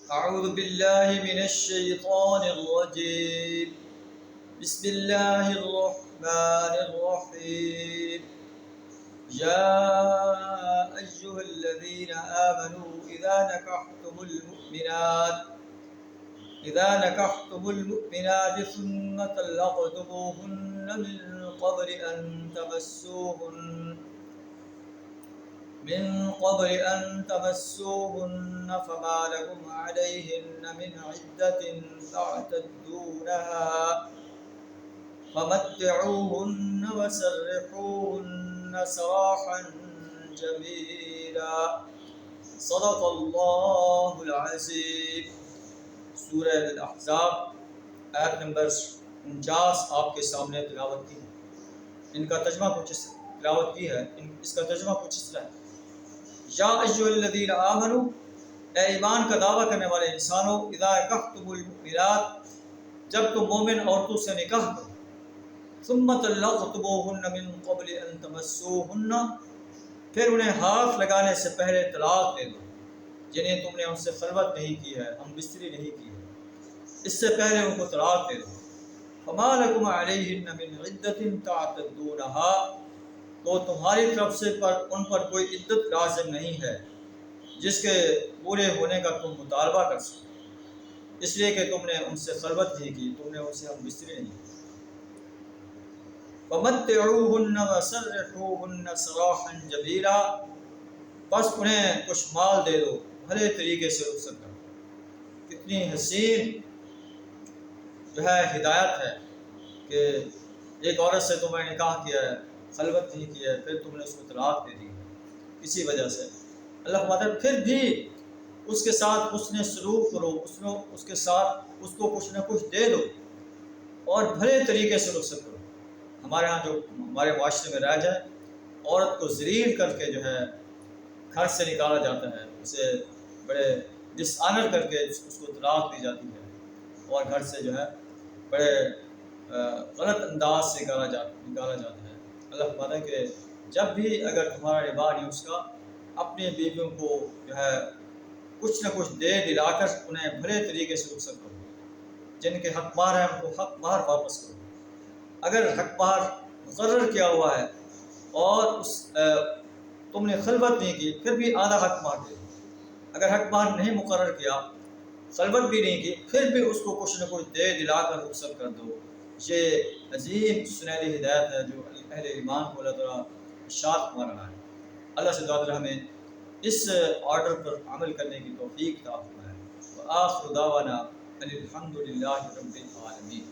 أعوذ بالله من الشيطان الرجيم. بسم الله الرحمن الرحيم. يا أيها الذين آمنوا إذا نكحتم المؤمنات ثم طلقتموهن من قبل أن تمسوهن فما لكم عليهن من عدة تعتدونها فمتعوهن وسرحوهن سراحا جميلا. صدق اللہ العظیم. سورہ الاحزاب آیت نمبر 49 آپ کے سامنے تلاوت کی ہے. ان کا ترجمہ کچھ تلاوت کی ہے. اس کا ترجمہ کچھ اس طرح ہے: یا ایھا الذین آمنوا، اے ایمان کا دعویٰ کرنے والے انسانوں، اذا نکحتم المؤمنات، جب تم مومن عورتوں سے نکاح کرو، ثم طلقتموہن من قبل ان تمسوہن، پھر انہیں ہاتھ لگانے سے پہلے طلاق دے دو، جنہیں تم نے ان سے خلوت نہیں کی ہے، ہم بستری نہیں کی ہے، اس سے پہلے ان کو طلاق دے دو. فما لکم علیہن من عدۃ تعتدونها، تو تمہاری طرف سے ان پر کوئی عدت لازم نہیں ہے جس کے پورے ہونے کا تم مطالبہ کر سکو، اس لیے کہ تم نے ان سے خلوت نہیں کی، تم نے ان سے ہم بستری نہیں کی. فمتعوہن وسرحوہن سراحا جمیلا، بس انہیں کچھ مال دے دو بھلے طریقے سے رخصت کرو. کتنی حسین جو ہے ہدایت ہے کہ ایک عورت سے تم نے نکاح کیا ہے، خلوت نہیں کی ہے، پھر تم نے اس کو طلاق دے دی کسی وجہ سے. اللہ فرماتا ہے پھر بھی اس کے ساتھ حسن سلوک کرو، اس کے ساتھ اس کو کچھ نہ کچھ دے دو اور بھلے طریقے سے رخصت کرو. ہمارے ہاں جو ہمارے معاشرے میں رائج ہے، عورت کو ذلیل کر کے جو ہے گھر سے نکالا جاتا ہے، اسے بڑے ڈس آنر کر کے اس کو طلاق دی جاتی ہے اور گھر سے جو ہے بڑے غلط انداز سے نکالا جاتا ہے. اللہ فرماتا ہے کہ جب بھی اگر تمہارا رواج ہے اس کا، اپنے بیویوں کو جو ہے کچھ نہ کچھ دے دلا کر انہیں بھلے طریقے سے رخصت کرو. جن کے حق مہر ہیں ان کو حق مہر واپس کرو. اگر حق مہر مقرر کیا ہوا ہے اور تم نے خلوت نہیں کی، پھر بھی آدھا حق مہر دے دو. اگر حق مہر نہیں مقرر کیا، خلوت بھی نہیں کی، پھر بھی اس کو کچھ نہ کچھ دے دلا کر رخصت کر دو. یہ عظیم سنہری ہدایت ہے جو اہل ایمان کو اللہ تعالیٰ ارشاد فرما رہا ہے. اللہ سے دعا ہے ہمیں اس آرڈر پر عمل کرنے کی توفیق عطا فرمائے. وآخر دعوانا ان الحمد للہ رب العالمین.